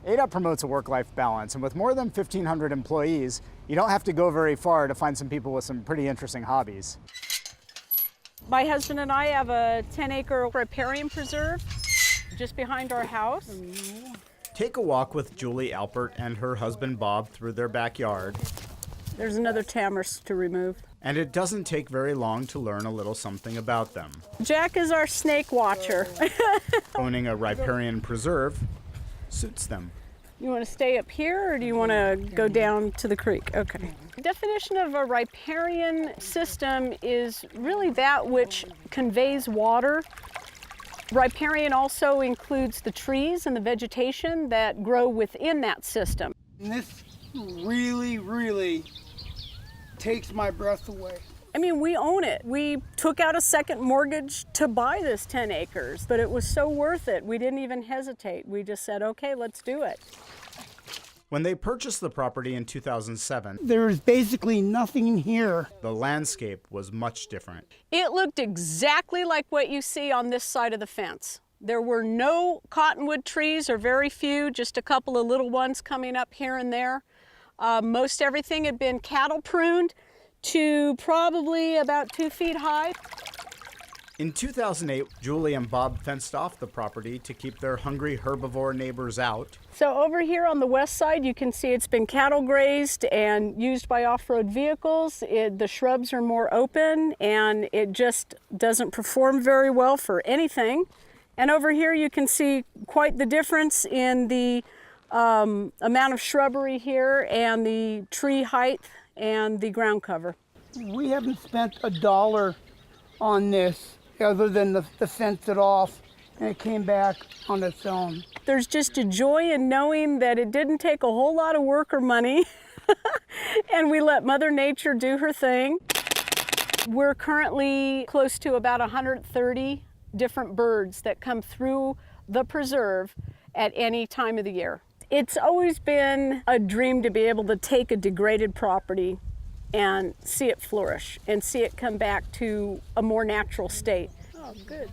ADA promotes a work-life balance, and with more than 1,500 employees, you don't have to go very far to find some people with some pretty interesting hobbies. My husband and I have a 10-acre riparian preserve just behind our house. Take a walk with Julie Alpert and her husband Bob through their backyard. There's another tamarisk to remove. And it doesn't take very long to learn a little something about them. Jack is our snake watcher. Owning a riparian preserve suits them. You want to stay up here or do you want to go down to the creek? Okay. The definition of a riparian system is really that which conveys water. Riparian also includes the trees and the vegetation that grow within that system. And this really takes my breath away. I mean, we own it. We took out a second mortgage to buy this 10 acres, but it was so worth it. We didn't even hesitate. We just said, okay, let's do it. When they purchased the property in 2007, There is basically nothing here. the landscape was much different. It looked exactly like what you see on this side of the fence. There were no cottonwood trees, or very few, just a couple of little ones coming up here and there. Most everything had been cattle pruned to probably about 2 feet high. In 2008, Julie and Bob fenced off the property to keep their hungry herbivore neighbors out. So over here on the west side, you can see it's been cattle grazed and used by off-road vehicles. The shrubs are more open and it just doesn't perform very well for anything. And over here you can see quite the difference in the amount of shrubbery here and the tree height and the ground cover. We haven't spent $1 on this other than the fence it off, and it came back on its own. There's just a joy in knowing that it didn't take a whole lot of work or money and we let Mother Nature do her thing. We're currently close to about 130 different birds that come through the preserve at any time of the year. It's always been a dream to be able to take a degraded property and see it flourish and see it come back to a more natural state. Oh, good.